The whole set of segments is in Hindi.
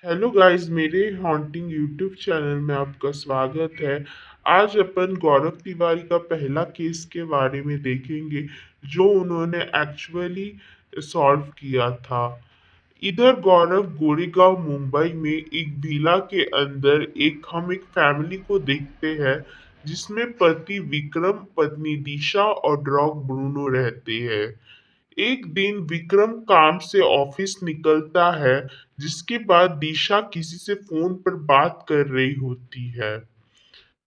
हेलो गाइस, मेरे हॉन्टिंग यूट्यूब चैनल में आपका स्वागत है। आज अपन गौरव तिवारी का पहला केस के बारे में देखेंगे जो उन्होंने एक्चुअली सॉल्व किया था। इधर गौरव गोरेगांव मुंबई में एक विला के अंदर एक फैमिली को देखते हैं जिसमें पति विक्रम, पत्नी दिशा और डॉग ब्रूनो रहते हैं। एक दिन विक्रम काम से ऑफिस निकलता है जिसके बाद दिशा किसी से फोन पर बात कर रही होती है।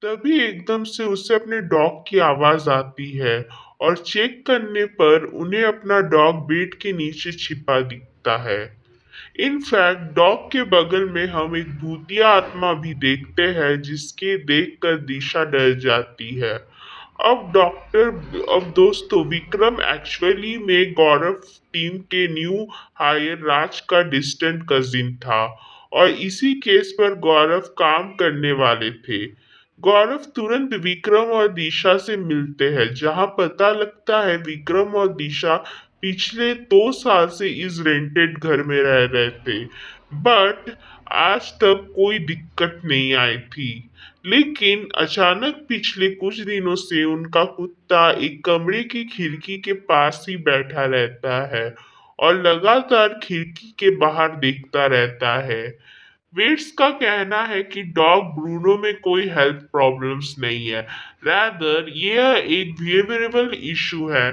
तभी एकदम से उसे अपने डॉग की आवाज आती है और चेक करने पर उन्हें अपना डॉग बेड के नीचे छिपा दिखता है। इनफैक्ट डॉग के बगल में हम एक भूतिया आत्मा भी देखते हैं जिसके देखकर दिशा डर जाती है। अब दोस्तों, विक्रम एक्चुअली में गौरव टीम के न्यू हायर राज का डिस्टेंट कजिन था और इसी केस पर गौरव काम करने वाले थे। गौरव तुरंत विक्रम और दिशा से मिलते हैं जहां पता लगता है विक्रम और दिशा पिछले 2 साल से इस रेंटेड घर में रह रहे थे, बट आज तक कोई दिक्कत नहीं आई थी। लेकिन अचानक पिछले कुछ दिनों से उनका कुत्ता एक कमरे की खिड़की के पास ही बैठा रहता है और लगातार खिड़की के बाहर देखता रहता है। वेट्स का कहना है कि डॉग ब्रूनो में कोई हेल्थ प्रॉब्लम्स नहीं है, रैदर यह एक बिहेवियरल इशू है।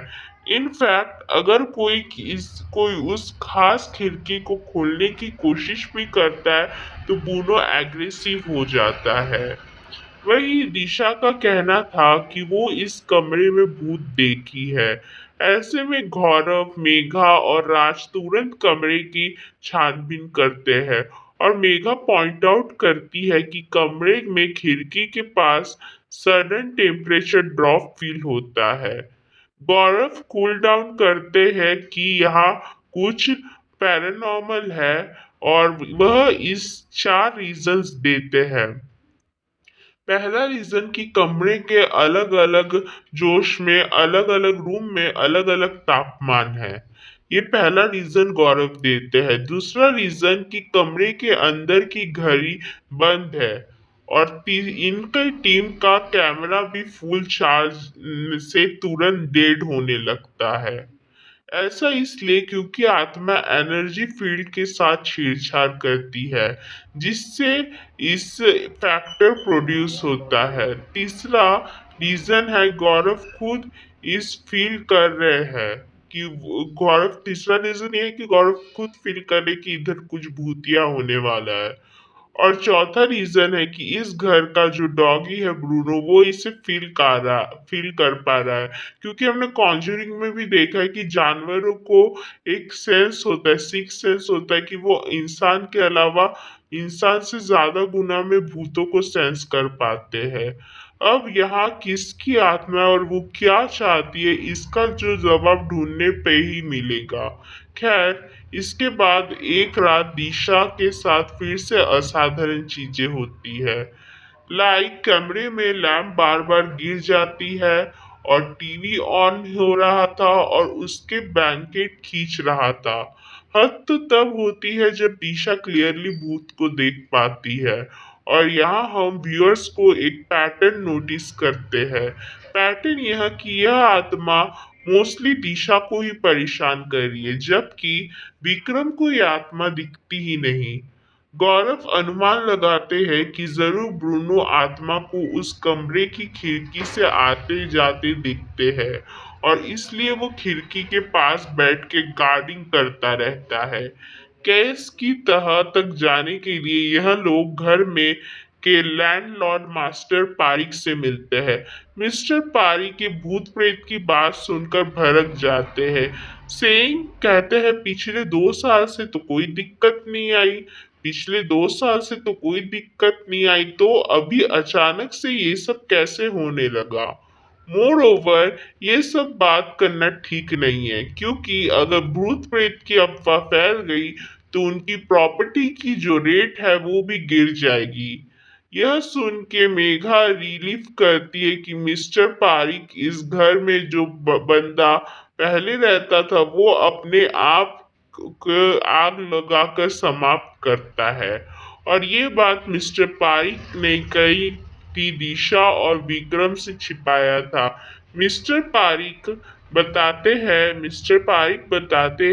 इनफैक्ट अगर कोई उस खास खिड़की को खोलने की कोशिश भी करता है तो ब्रूनो एग्रेसिव हो जाता है। वही दिशा का कहना था कि वो इस कमरे में भूत देखी है। ऐसे में गौरव, मेघा और राज तुरंत कमरे की छानबीन करते हैं और मेघा पॉइंट आउट करती है कि कमरे में खिड़की के पास सडन टेम्परेचर ड्रॉप फील होता है। गौरव कूल डाउन करते हैं कि यहाँ कुछ पैरानॉर्मल है और वह इस 4 रीजंस देते हैं। पहला रीजन कि कमरे के अलग अलग जोश में, अलग अलग रूम में अलग अलग तापमान है। ये पहला रीजन गौरव देते हैं। दूसरा रीजन कि कमरे के अंदर की घड़ी बंद है और इनकी टीम का कैमरा भी फुल चार्ज से तुरंत डेड होने लगता है। ऐसा इसलिए क्योंकि आत्मा एनर्जी फील्ड के साथ छेड़छाड़ करती है जिससे इस फैक्टर प्रोड्यूस होता है। तीसरा रीजन है गौरव खुद इस फील कर रहे हैं कि गौरव तीसरा रीजन ये है कि गौरव खुद फील करे कि इधर कुछ भूतिया होने वाला है। और चौथा रीजन है कि इस घर का जो डॉगी है ब्रूनो, वो इसे फील कर पा रहा है, क्योंकि हमने कॉन्जरिंग में भी देखा है कि जानवरों को एक सेंस होता है, सिक्स सेंस होता है कि वो इंसान के अलावा इंसान से ज्यादा गुना में भूतों को सेंस कर पाते हैं। अब यहाँ किसकी आत्मा है और वो क्या चाहती है, इसका जो जवाब ढूंढने पे ही मिलेगा। खैर, इसके बाद एक रात दिशा के साथ फिर से असाधारण चीजें होती है। लाइक कमरे में लैंप बार बार गिर जाती है और टीवी ऑन हो रहा था और उसके ब्लैंकेट खींच रहा था। हद तो तब होती है जब दिशा क्लियरली भूत को देख पाती है। और यहाँ हम व्यूअर्स को एक पैटर्न नोटिस करते हैं। पैटर्न यह कि यह आत्मा मोस्टली दिशा को ही परेशान कर रही है, जबकि विक्रम को यह आत्मा दिखती ही नहीं। गौरव अनुमान लगाते हैं कि जरूर ब्रूनो आत्मा को उस कमरे की खिड़की से आते जाते दिखते हैं और इसलिए वो खिड़की के पास बैठ के गार्डिंग करता रहता है। केस की तह तक जाने के लिए यह लोग घर में के लैंडलॉर्ड मास्टर पारिक से मिलते हैं। मिस्टर पारिक के भूत प्रेत की बात सुनकर भड़क जाते हैं। सेइंग कहते हैं पिछले 2 साल से तो कोई दिक्कत नहीं आई, पिछले 2 साल से तो कोई दिक्कत नहीं आई, तो अभी अचानक से ये सब कैसे होने लगा। मोर ओवर, ये सब बात करना ठीक नहीं है, क्योंकि अगर भूत प्रेत की अफवाह फैल गई तो उनकी प्रॉपर्टी की जो रेट है वो भी गिर जाएगी। यह सुन के मेघा रिलीफ करती है कि मिस्टर पारिक इस घर में जो बंदा पहले रहता था वो अपने आप आग लगाकर समाप्त करता है। और ये बात मिस्टर पारिक ने कही थी, दिशा और विक्रम से छिपाया था। मिस्टर पारिक बताते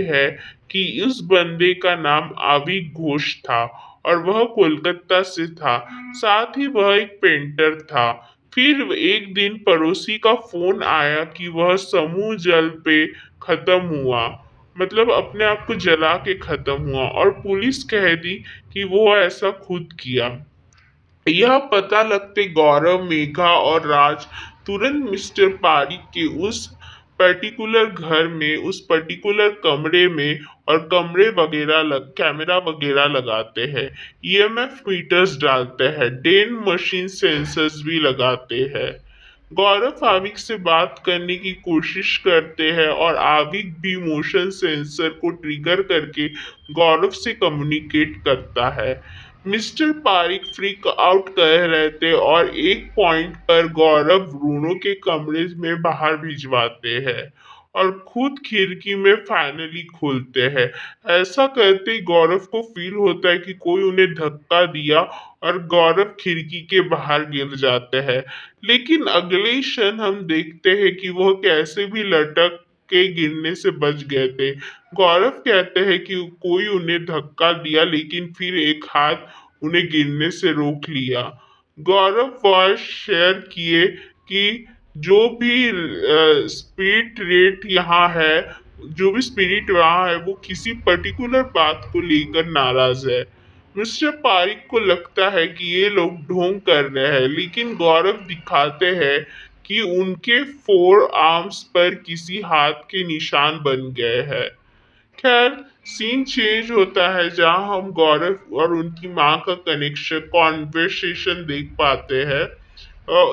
हैं कि उस बंदे का नाम आविक घोष था और वह कोलकाता से था। साथ ही वह एक पेंटर था। फिर एक दिन पड़ोसी का फोन आया कि वह समूह जल पे खत्म हुआ, मतलब अपने आप को जला के खत्म हुआ, और पुलिस कह दी कि वो ऐसा खुद किया। यह पता लगते गौरव, मेघा और राज तुरंत मिस्टर पारिक के उस पर्टिकुलर घर में, उस पर्टिकुलर कमरे में और कैमरा वगैरह लगाते हैं, ईएमएफ मीटर्स डालते हैं, डेन मशीन सेंसर्स भी लगाते हैं। गौरव आविक से बात करने की कोशिश करते हैं और आविक भी मोशन सेंसर को ट्रिगर करके गौरव से कम्युनिकेट करता है। मिस्टर पारिक फ्रीक आउट कर रहे थे और एक पॉइंट पर गौरव ब्रूनो के कमरे में बाहर भिजवाते हैं और खुद खिड़की में फाइनली खोलते हैं। ऐसा करते ही गौरव को फील होता है कि कोई उन्हें धक्का दिया और गौरव खिड़की के बाहर गिर जाते हैं। लेकिन अगले ही क्षण हम देखते हैं कि वह कैसे भी लटक के गिरने से बच गए थे। गौरव कहते हैं कि कोई उन्हें धक्का दिया लेकिन फिर एक हाथ उन्हें गिरने से रोक लिया। गौरव वॉइस शेयर किए कि जो भी स्पिरिट रेट यहाँ है, जो भी स्पिरिट वहाँ है, वो किसी पर्टिकुलर बात को लेकर नाराज है। मिस्टर पारिक को लगता है कि ये लोग ढोंग कर रहे हैं, लेकिन गौरव दिखाते हैं कि उनके फोर आर्म्स पर किसी हाथ के निशान बन गए हैं। खैर, सीन चेंज होता है जहां हम गौरव और उनकी माँ का कनेक्शन कॉन्वर्सेशन देख पाते हैं,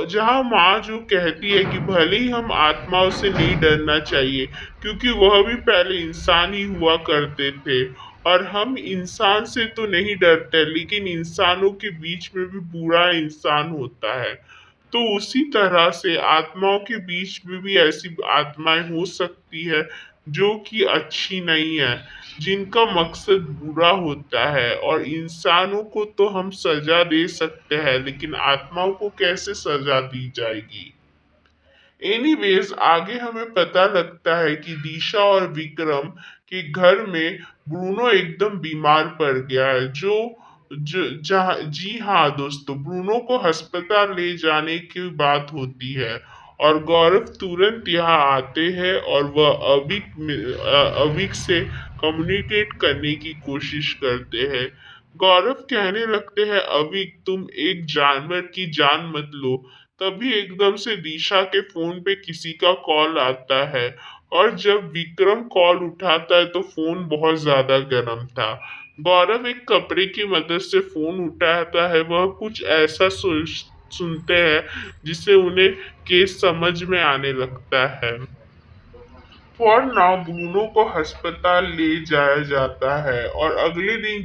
जहां माँ जो कहती है कि भले ही हम आत्माओं से नहीं डरना चाहिए, क्योंकि वह भी पहले इंसान ही हुआ करते थे और हम इंसान से तो नहीं डरते, लेकिन इंसानों के बीच में भी बुरा इंसान होता है। तो उसी तरह से आत्माओं के बीच में भी ऐसी आत्माएं हो सकती है जो कि अच्छी नहीं है, जिनका मकसद बुरा होता है। और इंसानों को तो हम सजा दे सकते हैं, लेकिन आत्माओं को कैसे सजा दी जाएगी। एनीवेज, आगे हमें पता लगता है कि दिशा और विक्रम के घर में ब्रूनो एकदम बीमार पड़ गया है। जी हाँ दोस्तों, ब्रूनो को अस्पताल ले जाने की बात होती है और गौरव तुरंत यहाँ आते हैं और वह अविक से कम्युनिकेट करने की कोशिश करते हैं। गौरव कहने लगते हैं, अविक तुम एक जानवर की जान मत लो। तभी एकदम से दिशा के फोन पे किसी का कॉल आता है और जब विक्रम कॉल उठाता है तो फोन बहुत ज्यादा गर्म था। गौरव एक कपड़े की मदद से फोन उठाता है, वह कुछ ऐसा सुनते हैं जिससे उन्हें केस समझ में आने लगता है। फॉर नाउ ब्रूनो को अस्पताल ले जाया जाता है और अगले दिन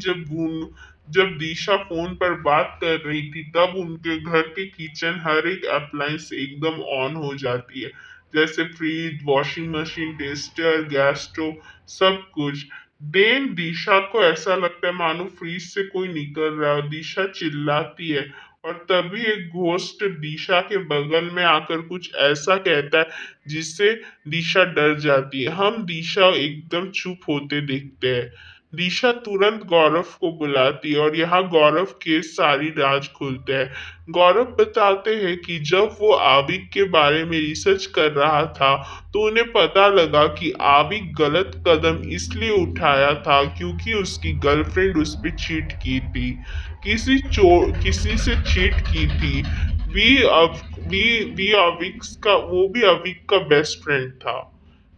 जब दिशा फोन पर बात कर रही थी, तब उनके घर के किचन हर एक अप्लायंस एकदम ऑन हो जाती है, जैसे fridge, washing machine, tester, gas stove, सब कुछ। देन दिशा को ऐसा लगता है मानो फ्रिज से कोई निकल रहा है और दिशा चिल्लाती है और तभी एक घोस्ट दिशा के बगल में आकर कुछ ऐसा कहता है जिससे दिशा डर जाती है। हम दिशा एकदम चुप होते देखते हैं। दिशा तुरंत गौरव को बुलाती है और यहाँ गौरव के सारी राज खुलते हैं। गौरव बताते हैं कि जब वो आविक के बारे में रिसर्च कर रहा था तो उन्हें पता लगा कि आविक गलत कदम इसलिए उठाया था क्योंकि उसकी गर्लफ्रेंड उस पर चीट की थी, किसी से चीट की थी। वी अब वी अविक्स का वो भी अविक का बेस्ट फ्रेंड था।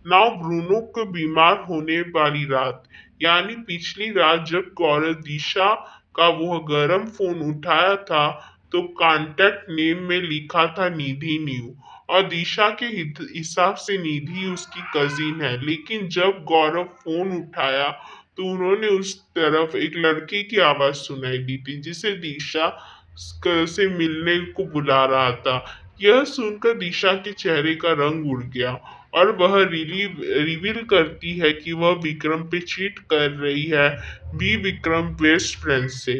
नाउ ब्रूनो को बीमार होने वाली रात, यानी पिछली रात जब गौरव दिशा का वो गरम फोन उठाया था तो कांटेक्ट नेम में लिखा था निधि न्यू और दिशा के हिसाब से निधि उसकी कजिन है। लेकिन जब गौरव फोन उठाया तो उन्होंने उस तरफ एक लड़के की आवाज सुनाई दी थी जिसे दिशा से मिलने को बुला रहा था। यह सुनकर दिशा के चेहरे का रंग उड़ गया और वह रिवील करती है कि वह विक्रम पे चीट कर रही है बी विक्रम बेस्ट फ्रेंड से।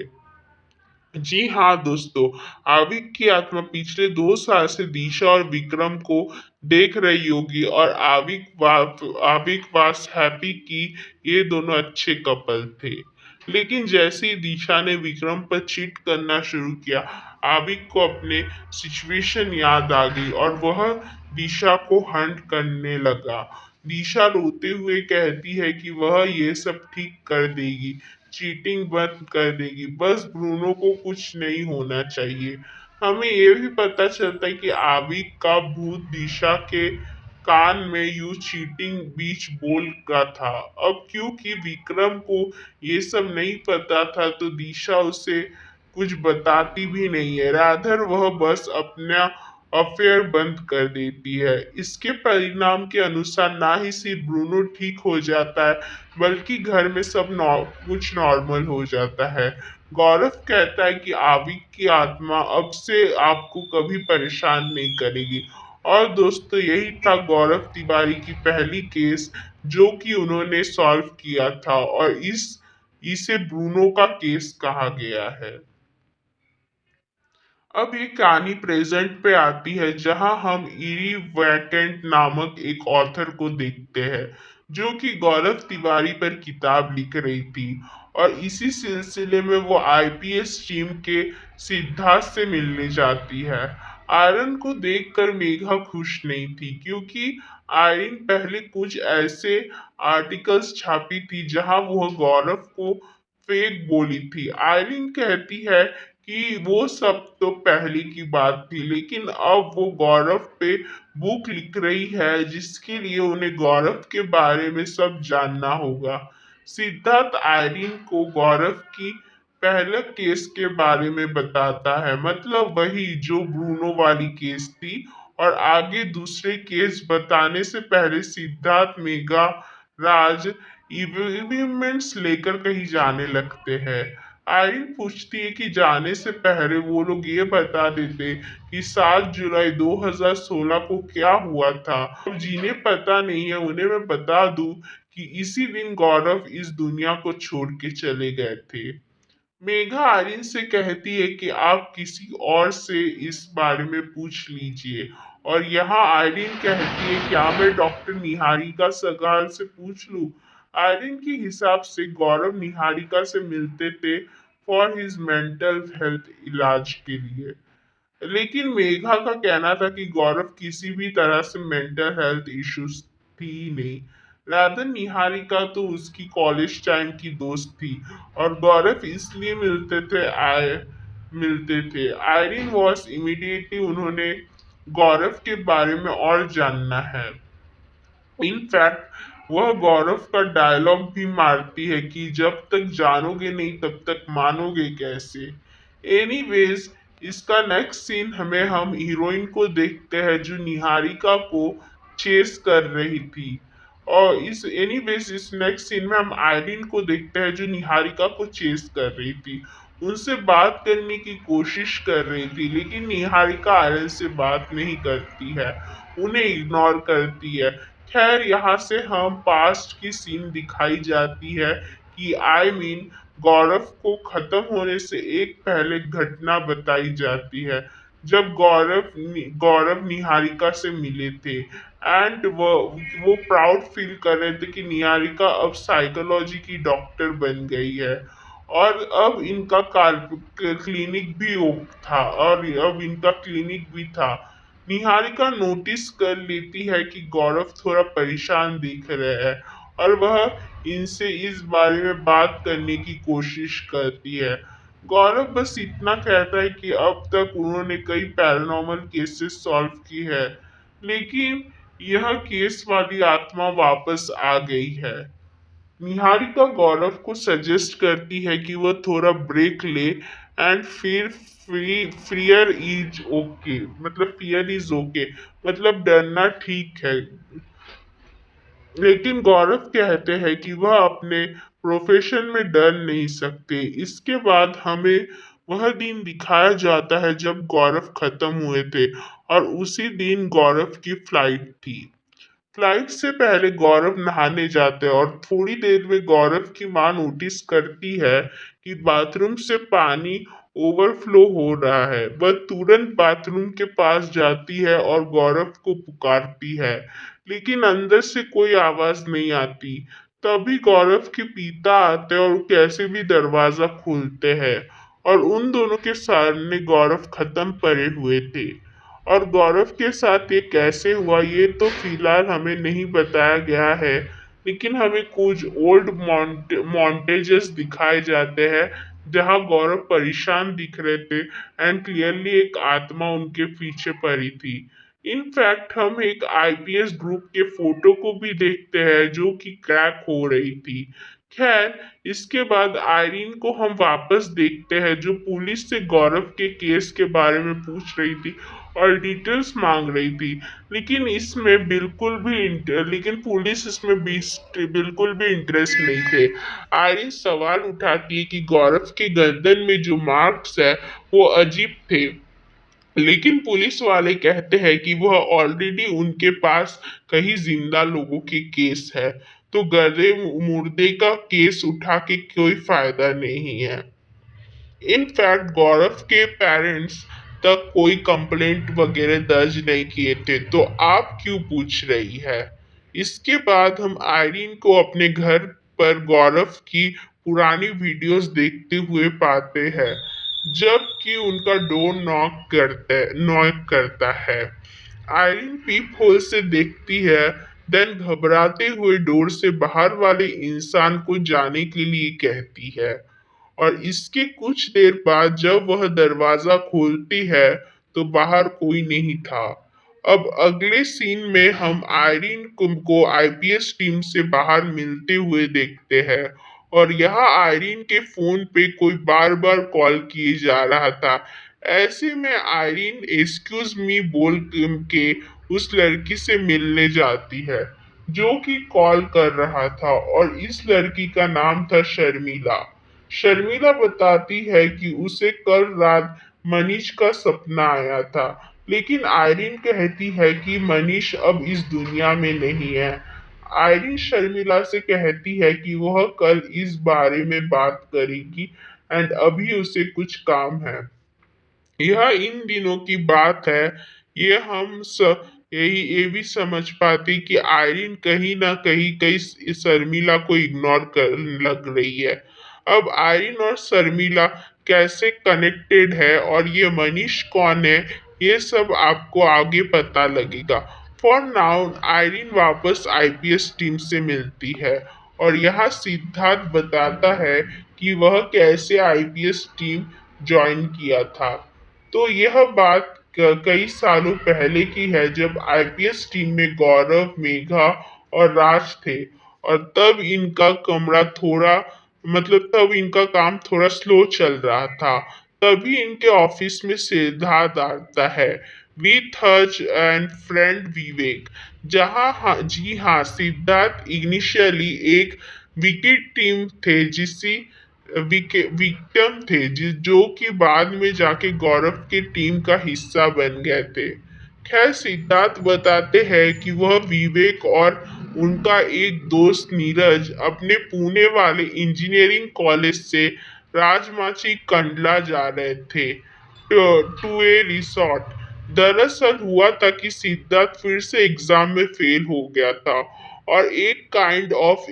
जी हाँ दोस्तों, आविक की आत्मा पिछले 2 साल से दिशा और विक्रम को देख रही होगी और आविक वास हैप्पी कि ये दोनों अच्छे कपल थे। लेकिन जैसे ही दिशा ने विक्रम पर चीट करना शुरू किया, आविक को अपने सिचुएशन याद आ गई और वह दिशा को हंट करने लगा। दिशा रोते हुए कहती है कि वह ये सब ठीक कर देगी, चीटिंग बंद कर देगी, बस ब्रूनो को कुछ नहीं होना चाहिए। हमें ये भी पता चलता है कि आविक का भूत दिशा के कान में यू चीटिंग बीच बोल रहा था। अब क्योंकि विक्रम को ये सब नहीं पता था तो दिशा उसे कुछ बताती भी नहीं है, राधर वह बस अपना अफेयर बंद कर देती है। इसके परिणाम के अनुसार ना ही सिर्फ ब्रूनो ठीक हो जाता है, बल्कि घर में सब कुछ नॉर्मल हो जाता है। गौरव कहता है कि आविक की आत्मा अब से आपको कभी परेशान नहीं करेगी। और दोस्तों, यही था गौरव तिवारी की पहली केस जो कि उन्होंने सॉल्व किया था, और इसे ब्रूनो का केस कहा गया है। अब ये कहानी प्रेजेंट पे आती है, जहां हम इरी वैकेंट नामक एक ऑथर को देखते हैं जो कि गौरव तिवारी पर किताब लिख रही थी, और इसी सिलसिले में वो आईपीएस टीम के सिद्धार्थ से मिलने जाती है। आयरन को देखकर मेघा खुश नहीं थी, क्योंकि आयरन पहले कुछ ऐसे आर्टिकल्स छापी थी जहां वह गौरव को फेक बोली थी। आयरन कहती है कि वो सब तो पहले की बात थी, लेकिन अब वो गौरव पे बुक लिख रही है जिसके लिए उन्हें गौरव के बारे में सब जानना होगा। सिद्धार्थ आयरीन को गौरव की पहले केस के बारे में बताता है, मतलब वही जो ब्रूनो वाली केस थी, और आगे दूसरे केस बताने से पहले सिद्धार्थ मेगा राज इक्विपमेंट्स लेकर कहीं जाने लगते हैं। आयरीन पूछती है कि जाने से पहले वो लोग ये बता देते कि 7 जुलाई 2016 को क्या हुआ था। अब जिन्हें पता नहीं है उन्हें मैं बता दूं कि इसी दिन गौरव इस दुनिया को छोड़ के चले गए थे। मेघा आर्यन से कहती है कि आप किसी और से इस बारे में पूछ लीजिए, और यहाँ आर्यन कहती है क्या मैं डॉक्टर निहारिका सगाल से पूछ लूं। आर्यन के हिसाब से गौरव निहारिका से मिलते थे फॉर हिज मेंटल हेल्थ इलाज के लिए, लेकिन मेघा का कहना था कि गौरव किसी भी तरह से मेंटल हेल्थ इश्यूज थी ही नहीं। राधर निहारिका तो उसकी कॉलेज टाइम की दोस्त थी, और गौरव इसलिए मिलते थे। आयरिन वॉस इमीडिएटली उन्होंने गौरव के बारे में और जानना है। इनफैक्ट वह गौरव का डायलॉग भी मारती है कि जब तक जानोगे नहीं तब तक मानोगे कैसे। एनीवेज, इसका नेक्स्ट सीन हमें हम हीरोइन को देखते हैं जो निहारिका को चेस कर रही थी, और इस नेक्स्ट सीन में हम आयरिन को देखते हैं जो निहारिका को चेस कर रही थी, उनसे बात करने की कोशिश कर रही थी, लेकिन निहारिका आयरन से बात नहीं करती है, उन्हें इग्नोर करती है। खैर, यहाँ से हम पास्ट की सीन दिखाई जाती है कि गौरव को खत्म होने से एक पहले घटना बताई जाती है, जब गौरव निहारिका से मिले थे, एंड वो प्राउड फील कर रहे थे कि निहारिका अब साइकोलॉजी की डॉक्टर बन गई है, और अब इनका क्लिनिक भी था, और अब इनका क्लिनिक भी था। निहारिका नोटिस कर लेती है कि गौरव थोड़ा परेशान दिख रहा है, और वह इनसे इस बारे में बात करने की कोशिश करती है। गौरव बस इतना कहता है कि अब तक उन्होंने कई पैरानॉर्मल केसेस सॉल्व की है, लेकिन यह केस वाली आत्मा वापस आ गई है। निहारिका गौरव को सजेस्ट करती है कि वह थोड़ा ब्रेक ले, एंड फिर फियर इज ओके, मतलब डरना ठीक है। लेकिन गौरव कहते हैं कि वह अपने प्रोफेशन में डर नहीं सकते। इसके बाद हमें वह दिन दिखाया जाता है जब गौरव खत्म हुए थे, और उसी दिन गौरव की फ्लाइट थी। फ्लाइट से पहले गौरव नहाने जाते हैं और थोड़ी देर में गौरव की माँ नोटिस करती है कि बाथरूम से पानी ओवरफ्लो हो रहा है। वह तुरंत बाथरूम के पास जाती है और गौरव को पुकारती है, लेकिन अंदर से कोई आवाज नहीं आती। तभी गौरव के पिता आते हैं और कैसे भी दरवाजा खोलते हैं, और उन दोनों के सामने गौरव खत्म पड़े हुए थे। और गौरव के साथ ये कैसे हुआ ये तो फिलहाल हमें नहीं बताया गया है, लेकिन हमें कुछ ओल्ड मॉन्टेजेस दिखाए जाते हैं जहां गौरव परेशान दिख रहे थे एंड क्लियरली एक आत्मा उनके पीछे पड़ी थी। इनफैक्ट हम एक आईपीएस ग्रुप के फोटो को भी देखते हैं जो कि क्रैक हो रही थी। खैर, इसके बाद आयरीन को हम वापस देखते हैं जो पुलिस से गौरव के केस के बारे में पूछ रही थी और डिटेल्स मांग रही थी। लेकिन पुलिस इसमें बिल्कुल भी इंटरेस्ट नहीं थे। आयरीन सवाल उठाती है कि गौरव के गर्दन में जो मार्क्स है वो अजीब थे, लेकिन पुलिस वाले कहते हैं कि वह ऑलरेडी उनके पास कई जिंदा लोगों के केस है, तो गधे मुर्दे का केस उठा के कोई फायदा नहीं है। इनफैक्ट गौरव के पेरेंट्स तक कोई कंप्लेंट वगैरह दर्ज नहीं किए थे, तो आप क्यों पूछ रही है। इसके बाद हम आयरीन को अपने घर पर गौरव की पुरानी वीडियोस देखते हुए पाते हैं, जबकि उनका डोर नॉक करता है। आयरीन पीप होल से देखती है, देन घबराते हुए डोर से बाहर वाले इंसान को जाने के लिए कहती है। और इसके कुछ देर बाद जब वह दरवाजा खोलती है तो बाहर कोई नहीं था। अब अगले सीन में हम आयरीन को आईपीएस टीम से बाहर मिलते हुए देखते हैं, और यहाँ आयरीन के फोन पे कोई बार बार कॉल किए जा रहा था। ऐसे में आयरीन एक्सक्यूज मी बोल के उस लड़की से मिलने जाती है जो कि कॉल कर रहा था, और इस लड़की का नाम था शर्मिला। शर्मिला बताती है कि उसे कल रात मनीष का सपना आया था, लेकिन आयरीन कहती है कि मनीष अब इस दुनिया में नहीं है। आयरीन शर्मिला से कहती है कि वह कल इस बारे में बात करेगी एंड अभी उसे कुछ काम है। यह इन दिनों की बात है। ये हम यही ये भी समझ पाते कि आयरीन कहीं ना कहीं कई शर्मिला को इग्नोर कर लग रही है। अब आयरीन और शर्मिला कैसे कनेक्टेड है और ये मनीष कौन है, ये सब आपको आगे पता लगेगा। फॉर नाउ आयरीन वापस आईपीएस टीम से मिलती है, और यहाँ सिद्धार्थ बताता है कि वह कैसे आईपीएस टीम ज्वाइन किया था। तो यह बात कई सालों पहले की है जब आईपीएस टीम में गौरव, मेघा और राज थे, और तब इनका काम थोड़ा स्लो चल रहा था। तभी इनके ऑफिस में सिद्धार्थ आता है विथ हज एंड फ्रेंड विवेक। जी हाँ, सिद्धार्थ इनिशियली एक विकेट टीम थे जिसी विक्टिम थे जो कि बाद में जाके गौरव की टीम का हिस्सा बन गए थे। खैर, सिद्धार्थ बताते हैं कि वह विवेक और उनका एक दोस्त नीरज अपने पुणे वाले इंजीनियरिंग कॉलेज से राजमाची कंडला जा रहे थे टू ए रिसोर्ट। दरअसल हुआ था कि सिद्धार्थ फिर से एग्जाम में फेल हो गया था, और एक काइंड ऑफ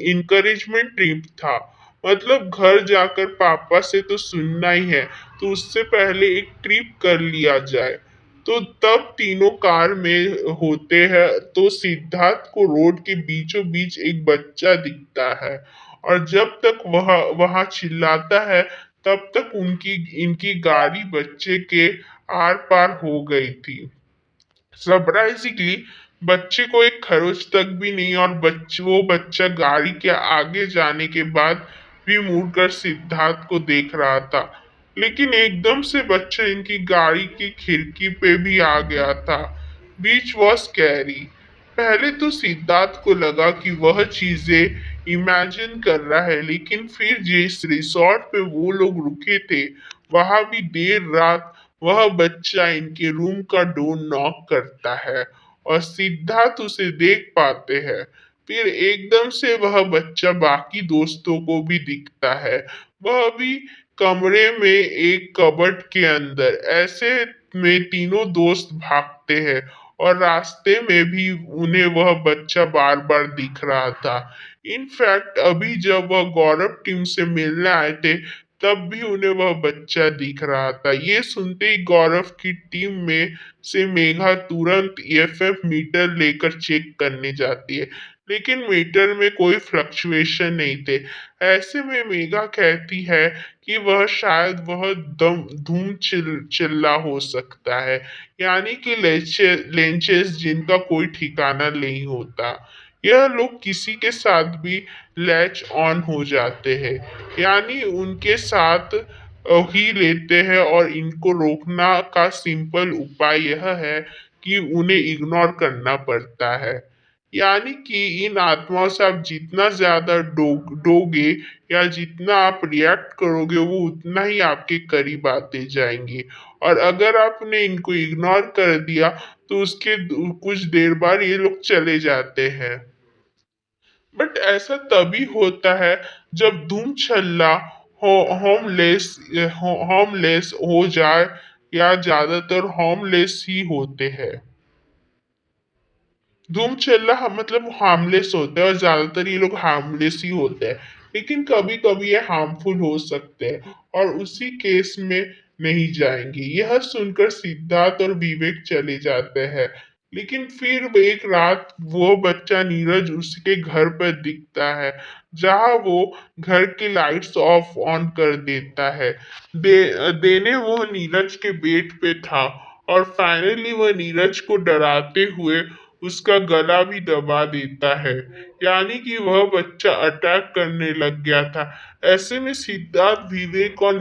इंकरेजमेंट ट्रिप था। मतलब घर जाकर पापा से तो सुनना ही है, तो उससे पहले एक ट्रिप कर लिया जाए। तो तब तीनों कार में होते हैं तो सिद्धार्थ को रोड के बीचों बीच एक बच्चा दिखता है, और जब तक वह वहां चिल्लाता है तब तक उनकी इनकी गाड़ी बच्चे के आर पार हो गई थी। सरप्राइजिंगली बच्चे को एक खरोच तक भी नहीं, और वो बच्चा गाड़ी के आगे जाने के बाद भी मुड़कर सिद्धार्थ को देख रहा था। लेकिन एकदम से बच्चा इनकी गाड़ी की खिड़की पे भी आ गया था। बीच वॉज कैरी। पहले तो सिद्धार्थ को लगा कि वह चीजें इमेजिन कर रहा है, लेकिन फिर जिस रिसोर्ट पे वो लोग रुके थे वहां भी देर रात वह बच्चा इनके रूम का डोर नॉक करता है, और सिद्धार्थ उसे देख पाते हैं। फिर एकदम से वह बच्चा बाकी दोस्तों को भी दिखता है। वह भी कमरे में एक कबर्ड के अंदर। ऐसे में तीनों दोस्त भागते हैं और रास्ते में भी उन्हें वह बच्चा बार बार दिख रहा था। इनफैक्ट अभी जब वह गौरव टीम से मिलने आए थे तब भी उन्हें वह बच्चा दिख रहा था। ये सुनते ही गौरव की टीम में से मेघा तुरंत ईएफएफ मीटर लेकर चेक करने जाती है, लेकिन मीटर में कोई फ्लक्चुएशन नहीं थे। ऐसे में मेघा कहती है कि वह शायद वह दम धूम चिल्ला हो सकता है, यानी कि लेंचेस जिनका कोई ठिकाना नहीं होता। यह लोग किसी के साथ भी लैच ऑन हो जाते हैं, यानी उनके साथ ही लेते हैं और इनको रोकना का सिंपल उपाय यह है कि उन्हें इग्नोर करना पड़ता है। यानी कि इन आत्माओं से आप जितना ज्यादा डोगे या जितना आप रिएक्ट करोगे वो उतना ही आपके करीब आते जाएंगे। और अगर आपने इनको इग्नोर कर दिया तो उसके कुछ देर बाद ये लोग चले जाते हैं। बट ऐसा तभी होता है जब धूम छल्ला हो होमलेस हो जाए, या ज्यादातर होमलेस ही होते हैं। धूम चिल्ला मतलब हार्मलेस होते हैं और ज्यादातर ये लोग हार्मलेस ही होते हैं, लेकिन कभी कभी ये हार्मफुल हो सकते हैं और उसी केस में नहीं जाएंगे। यह सुनकर सिद्धार्थ और विवेक चले जाते हैं, लेकिन फिर एक रात वो बच्चा नीरज उसके घर पर दिखता है, जहां वो घर की लाइट्स ऑफ ऑन कर देता है। देने वो नीरज के बेड पे था और फाइनली वह नीरज को डराते हुए उसका गला भी दबा देता है, यानी कि वह बच्चा अटैक करने लग गया था। ऐसे में सिद्धार्थ विवेक और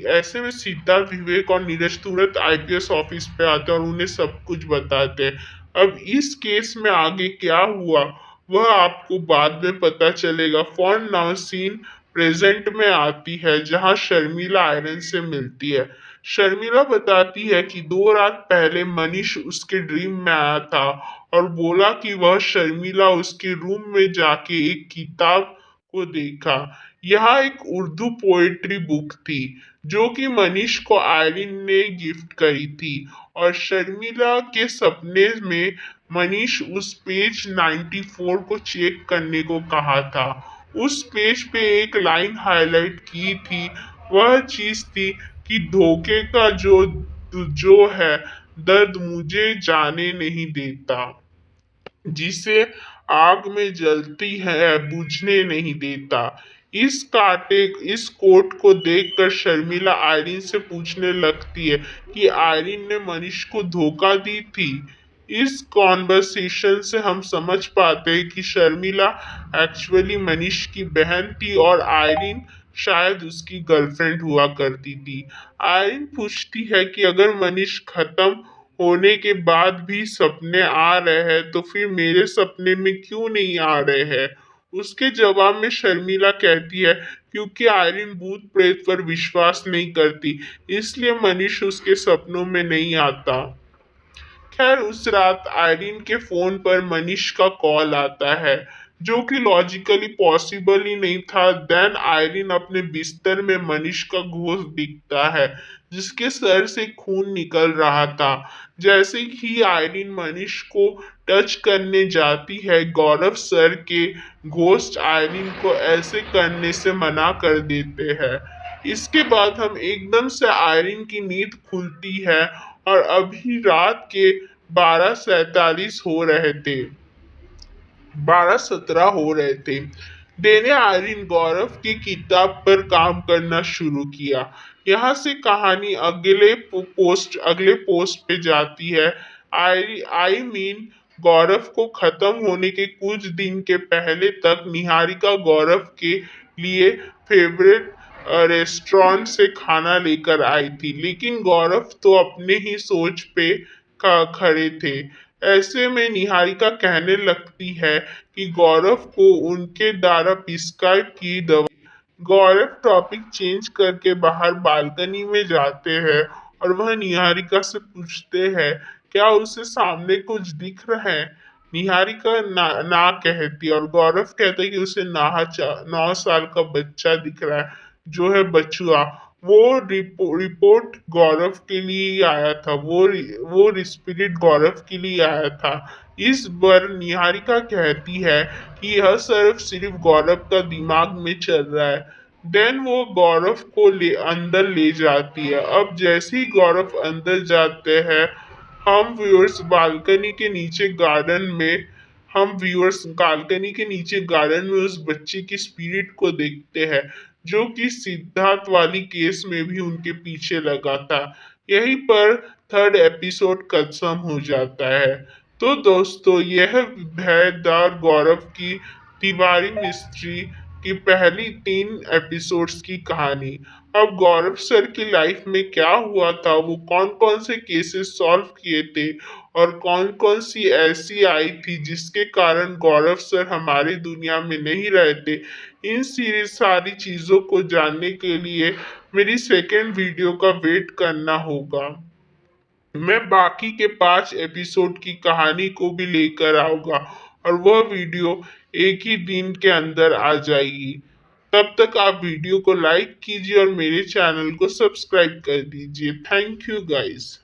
ऐसे में सिद्धार्थ विवेक और नीरज तुरंत आईपीएस ऑफिस पे आते हैं और उन्हें सब कुछ बताते हैं। अब इस केस में आगे क्या हुआ वह आपको बाद में पता चलेगा। फॉर नाउ सीन प्रेजेंट में आती है, जहां शर्मिला आयरन से मिलती है। शर्मिला बताती है कि 2 रात पहले मनीष उसके ड्रीम में आया था और बोला कि वह शर्मिला उसके रूम में जाके एक किताब को देखा। यहाँ एक उर्दू पोएट्री बुक थी जो कि मनीष को आयरिन ने गिफ्ट करी थी, और शर्मिला के सपने में मनीष उस पेज 94 को चेक करने को कहा था। उस पेज पे एक लाइन हाईलाइट की थी। वह चीज थी कि धोखे का जो है दर्द मुझे जाने नहीं देता, जिसे आग में जलती है बुझने नहीं देता। इस कोट को देखकर शर्मिला आयरिन से पूछने लगती है कि आयरिन ने मनीष को धोखा दी थी। इस कॉन्वर्सेशन से हम समझ पाते हैं कि शर्मिला एक्चुअली मनीष की बहन थी और आयरिन शायद उसकी गर्लफ्रेंड हुआ करती थी। आयरिन पूछती है कि अगर मनीष खत्म होने के बाद भी सपने आ रहे हैं तो फिर मेरे सपने में क्यों नहीं आ रहे हैं। उसके जवाब में शर्मिला कहती है क्योंकि आयरिन भूत प्रेत पर विश्वास नहीं करती, इसलिए मनीष उसके सपनों में नहीं आता। खैर उस रात आयरीन के फोन पर मनीष का कॉल आता है, जो कि लॉजिकली पॉसिबल ही नहीं था। देन आयरीन अपने बिस्तर में मनीष का घोस्ट दिखता है, जिसके सर से खून निकल रहा था। जैसे ही आयरीन मनीष को टच करने जाती है, गौरव सर के घोस्ट आयरीन को ऐसे करने से मना कर देते हैं। इसके बाद हम एकदम से आयरीन की नींद खुलती है और अभी रात के 12:47 हो रहे थे, 12:17 हो रहे थे। देने आयरीन गौरव की किताब पर काम करना शुरू किया। यहाँ से कहानी अगले पोस्ट पे जाती है। आई मीन गौरव को खत्म होने के कुछ दिन के पहले तक निहारिका गौरव के लिए फेवरेट रेस्टोरेंट से खाना लेकर आई थी, लेकिन गौरव तो अपने ही सोच पे खड़े थे। ऐसे में निहारिका कहने लगती है कि गौरव को उनके द्वारा प्रिस्क्राइब की दवा। गौरव टॉपिक चेंज करके बाहर बालकनी में जाते हैं और वह निहारिका से पूछते हैं क्या उसे सामने कुछ दिख रहा है? निहारिका ना कहती और गौरव कहता है कि उसे 9 साल का बच्चा दिख रहा है, जो है बचुआ। वो रिपोर्ट गौरव के लिए ही आया था, वो स्पिरिट गौरव के लिए आया था। इस बार निहारिका कहती है कि यह सिर्फ गौरव का दिमाग में चल रहा है। देन वो गौरव को अंदर ले जाती है। अब जैसे ही गौरव अंदर जाते हैं, हम व्यूअर्स बालकनी के नीचे गार्डन में हम व्यूअर्स बालकनी के नीचे गार्डन में उस बच्चे की स्पिरिट को देखते हैं, जो कि सिद्धार्थ वाली केस में भी उनके पीछे लगा था। यहीं पर थर्ड एपिसोड खत्म हो जाता है। तो दोस्तों, यह भयदार गौरव की तिवारी मिस्ट्री की पहली 3 एपिसोड्स की कहानी। अब गौरव सर की लाइफ में क्या हुआ था, वो कौन कौन से केसेस सॉल्व किए थे और कौन कौन सी ऐसी आई थी जिसके कारण गौरव सर हमारी दुनिया में नहीं रहते, इन सीरीज सारी चीज़ों को जानने के लिए मेरी सेकेंड वीडियो का वेट करना होगा। मैं बाकी के 5 एपिसोड की कहानी को भी लेकर आऊंगा और वह वीडियो एक ही दिन के अंदर आ जाएगी। तब तक आप वीडियो को लाइक कीजिए और मेरे चैनल को सब्सक्राइब कर दीजिए। Thank you guys.